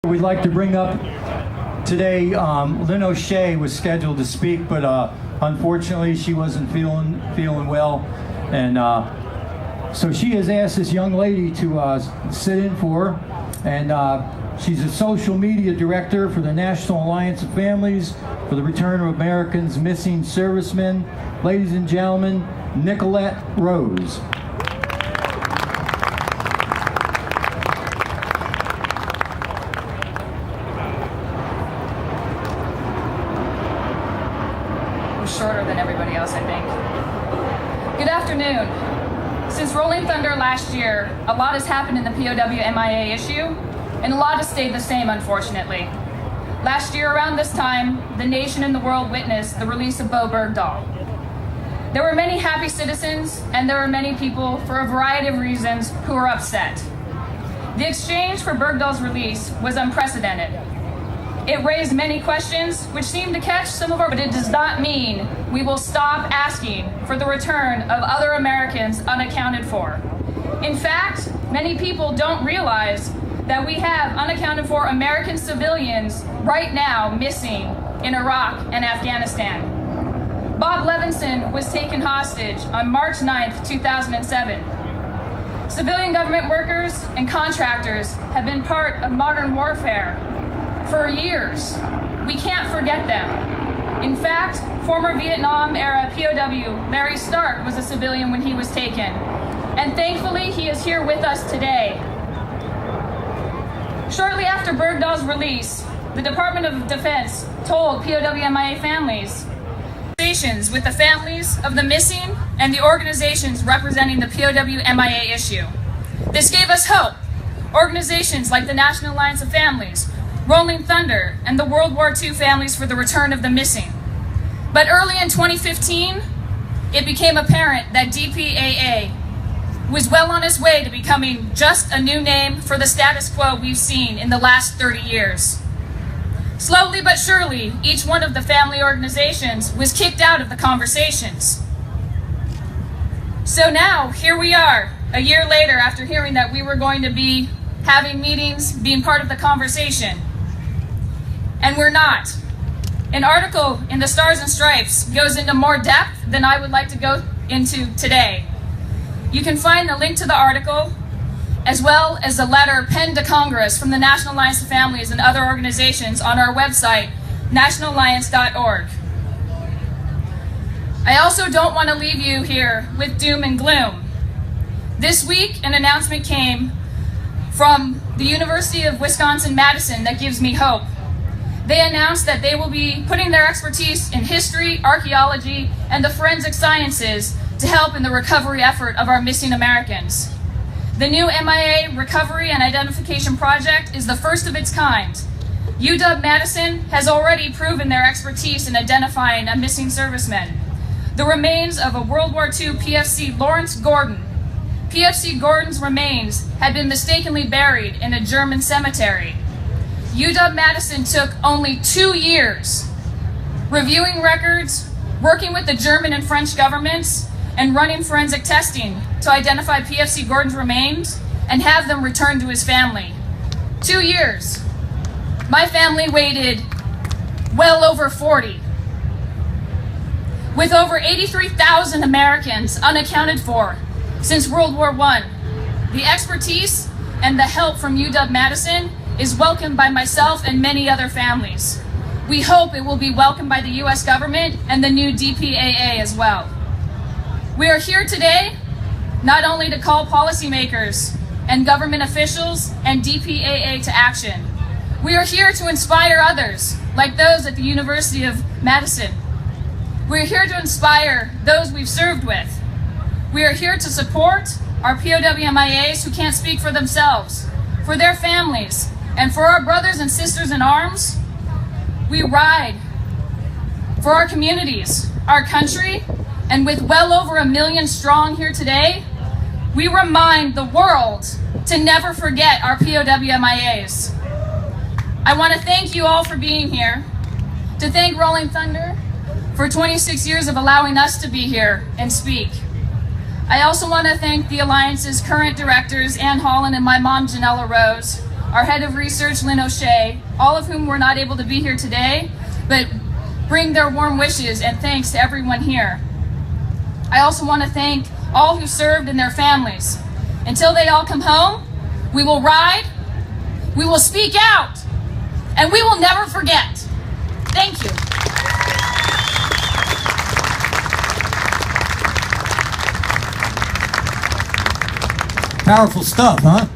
We'd like to bring up today, Lynn O'Shea was scheduled to speak, but unfortunately she wasn't feeling well, and so she has asked this young lady to sit in for her, and she's a social media director for the National Alliance of Families for the Return of Americans Missing Servicemen. Ladies and gentlemen, Nicolette Rose. Shorter than everybody else, I think. Good afternoon. Since Rolling Thunder last year, a lot has happened in the POW-MIA issue, and a lot has stayed the same, unfortunately. Last year around this time, the nation and the world witnessed the release of Bo Bergdahl. There were many happy citizens, and there were many people, for a variety of reasons, who were upset. The exchange for Bergdahl's release was unprecedented. It raised many questions, which seemed to catch some of our, but it does not mean we will stop asking for the return of other Americans unaccounted for. In fact, many people don't realize that we have unaccounted for American civilians right now missing in Iraq and Afghanistan. Bob Levinson was taken hostage on March 9th, 2007. Civilian government workers and contractors have been part of modern warfare for years. We can't forget them. In fact, former Vietnam-era POW Larry Stark was a civilian when he was taken, and thankfully he is here with us today. Shortly after Bergdahl's release, the Department of Defense told POW-MIA families with the families of the missing and the organizations representing the POW-MIA issue. This gave us hope. Organizations like the National Alliance of Families, Rolling Thunder, and the World War II Families for the Return of the Missing. But early in 2015, it became apparent that DPAA was well on its way to becoming just a new name for the status quo we've seen in the last 30 years. Slowly but surely, each one of the family organizations was kicked out of the conversations. So now, here we are, a year later, after hearing that we were going to be having meetings, being part of the conversation. And we're not. An article in the Stars and Stripes goes into more depth than I would like to go into today. You can find the link to the article, as well as a letter penned to Congress from the National Alliance of Families and other organizations on our website, nationalalliance.org. I also don't want to leave you here with doom and gloom. This week, an announcement came from the University of Wisconsin-Madison that gives me hope. They announced that they will be putting their expertise in history, archaeology, and the forensic sciences to help in the recovery effort of our missing Americans. The new MIA Recovery and Identification Project is the first of its kind. UW-Madison has already proven their expertise in identifying a missing serviceman. The remains of a World War II PFC Lawrence Gordon. PFC Gordon's remains had been mistakenly buried in a German cemetery. UW-Madison took only 2 years reviewing records, working with the German and French governments, and running forensic testing to identify PFC Gordon's remains and have them returned to his family. 2 years. My family waited well over 40. With over 83,000 Americans unaccounted for since World War I, the expertise and the help from UW-Madison is welcomed by myself and many other families. We hope it will be welcomed by the U.S. government and the new DPAA as well. We are here today not only to call policymakers and government officials and DPAA to action. We are here to inspire others, like those at the University of Madison. We're here to inspire those we've served with. We are here to support our POW-MIAs who can't speak for themselves, for their families, and for our brothers and sisters in arms. We ride for our communities, our country, and with well over 1 million strong here today, we remind the world to never forget our POW-MIAs. I want to thank you all for being here, to thank Rolling Thunder for 26 years of allowing us to be here and speak. I also want to thank the Alliance's current directors, Ann Holland and my mom, Janella Rose, our head of research, Lynn O'Shea, all of whom were not able to be here today, but bring their warm wishes and thanks to everyone here. I also want to thank all who served and their families. Until they all come home, we will ride, we will speak out, and we will never forget. Thank you. Powerful stuff, huh?